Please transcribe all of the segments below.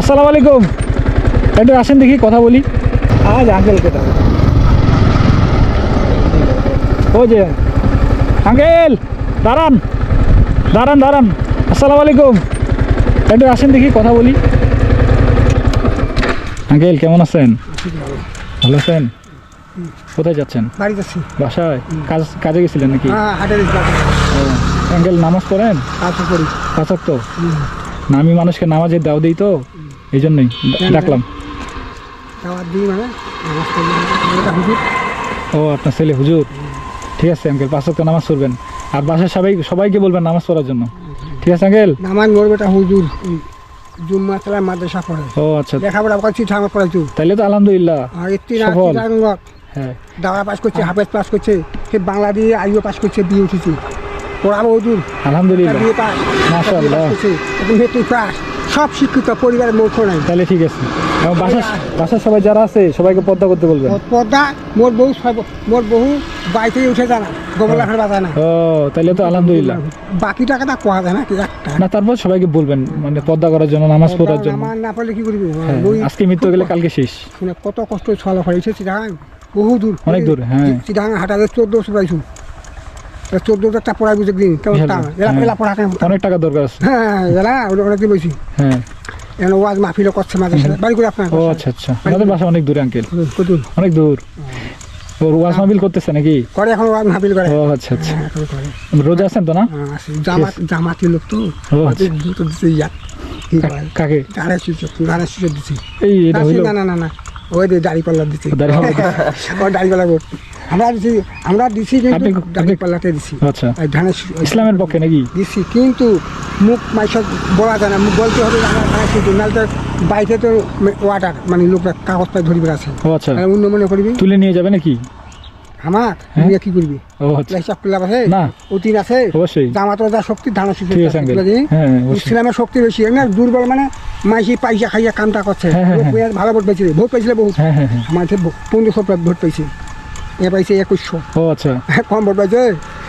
আসসালামু আলাইকুম। একটু আসেন দেখি কথা বলি। আজ আঙ্কেলকে দাও। ও যে আঙ্কেল, দাঁড়ান দাঁড়ান দাঁড়ান। আসসালামু আলাইকুম। একটু আসেন দেখি কথা বলি। আঙ্কেল কেমন আছেন? ভালো আছেন? কোথায় যাচ্ছেন? বাড়ি যাচ্ছি। বাসায় কাজে গেছিলেন নাকি? হাটের আঙ্কেল নামাজ পড়েন? করি। পাঁচ ওয়াক্ত? না, আমি মানুষকে নামাজের দাও দিই তো, এই জন্যই ডাকলাম। দাওয়াত দিই মানে নামাজ পড়ি, হুজুর। ও আপনার ছেলে হুজুর? ঠিক আছে আঙ্কেল, পাঁচ ওয়াক্ত নামাজ পড়বেন। আর বাসায় সবাইকে বলবেন নামাজ পড়ার জন্য। ঠিক আছে আঙ্কেল? নামাজ পড়বেটা হুজুর জুম্মা চালায় মাদ্রাসা পড়ে। ও আচ্ছা, লেখাপড়া করছি, ঠাকুর পড়াইছো। তাইলে তো আলহামদুলিল্লাহ। সফল। হ্যাঁ, দাওয়া পাস করছে, হাফেজ পাস করছে, সে বাংলা দিয়ে আইও পাস করছে, বিয়ে উঠেছে। পড়াবো হুজুর, আলহামদুলিল্লাহ, বিয়ে পাস, মাশাআল্লাহ। এখন তুই পাস, সব শিক্ষিত, পরিবারের মূর্খ নাই। তাহলে ঠিক আছে। এবং বাসার সবাই যারা আছে সবাইকে পর্দা করতে বলবেন। পর্দা মোর বহু বাড়িতে উঠে যায় না, গোবলা ঘর বাজায় না। ও তাইলে তো আলহামদুলিল্লাহ। বাকি টাকাটা কোয়া যায় না কি একটা না, তারপর সবাইকে বলবেন মানে পর্দা করার জন্য, নামাজ পড়ার জন্য। নামাজ না পড়লে কি করবি? হ্যাঁ, আজকে মৃত্যু গেলে কালকে শেষ। শুনে কত কষ্ট ছলা হয়েছে চিটাগাং, বহু দূর, অনেক দূর। হ্যাঁ, চিটাগাং হাটাতে 1400 পাইছু। 1400 পড়াই বুঝে দিন কেমন এলা পড়া কেন? অনেক টাকা দরকার আছে। হ্যাঁ, এলা অনেকদিন বলছি। হ্যাঁ, এখন ওয়াজ মাহফিলও করছে মাঝে সাথে। বাড়ি করে আপনার? ও আচ্ছা আচ্ছা, আমাদের বাসা অনেক দূরে আঙ্কেল, কদুর অনেক দূর। ওর ওয়াজ মাহফিল করতেছে নাকি? করে, এখন ওয়াজ মাহফিল করে। ও আচ্ছা আচ্ছা, করে। রোজা আছেন তো না? জামাতি লোক তো ও আচ্ছা। দুটো দিতে ইয়াক কি করে? কাকে? গাড়ি সুযোগ দিচ্ছি। এই এটা হইলো না ওই দাড়ি পাল্লা দিচ্ছি। দাঁড়িয়ে। ও দাড়ি পাল্লা ভোট আমরা দিছি কিন্তু আপনি দাড়ি পাল্লাতে দিছি। আচ্ছা, ধানের ইসলামের পক্ষে নাকি? দিছি, কিন্তু মুখ মাইসব বলা যায় না, মুখ বলতে হবে আমার ধানের সুযোগ, নাহলে তো বাইরে তো ওয়াটার মানে লোকরা কাগজ পায় ধরিবে আছে। ও আচ্ছা, অন্য মনে করবি তুলে নিয়ে যাবে নাকি? আমার হ্যাঁ? নিয়ে কি করবি? ও আচ্ছা, হিসাব করলাম আছে না অতীন আছে, অবশ্যই। জামাত যা শক্তি ধানের সুযোগ ঠিক আছে আঙ্কেল। হ্যাঁ অবশ্যই। ইসলামের শক্তি বেশি না, দুর্বল মানে মাইসি পয়সা খাইয়া কামটা করছে। হ্যাঁ, হ্যাঁ, হ্যাঁ। ভালো ভোট পাইছে, ভোট পাইছিল বহুত। হ্যাঁ হ্যাঁ হ্যাঁ, আমার 1500 ভোট পাইছে, এ পাইছে 2100। ও আচ্ছা, কম ভোট পাইছে।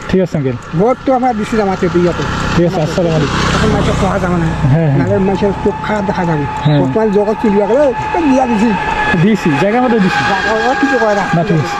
ঠিক আছে আঙ্কেল, ভোট তো আমরা দিছি জামাতে দিয়াতে। ঠিক আছে। আসসালামু আলাইকুম। এখন মাইসের পড়া যাবে না, হ্যাঁ, হ্যাঁ। নাহলে মাইসের চোখ খারাপ দেখা যাবে। হ্যাঁ। বর্তমানে জগৎ চলিয়া গেলে দিয়া দিছি, দিয়েছি, জায়গা মতো দিছি। কিছু করে না। না, ঠিক আছে।